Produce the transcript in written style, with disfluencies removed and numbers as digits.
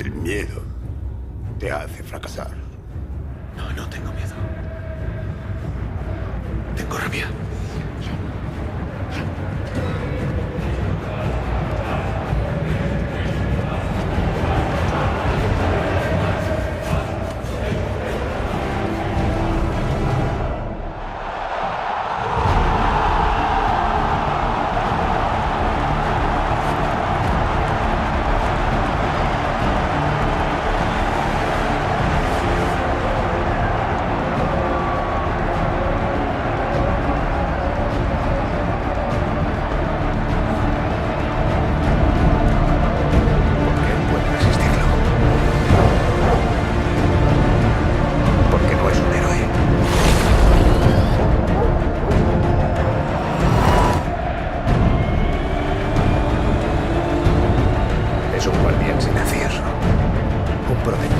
El miedo te hace fracasar. No, no tengo miedo. Tengo rabia. Porque él puede resistirlo. Porque no es un héroe. Es un guardián silencioso. Un protector.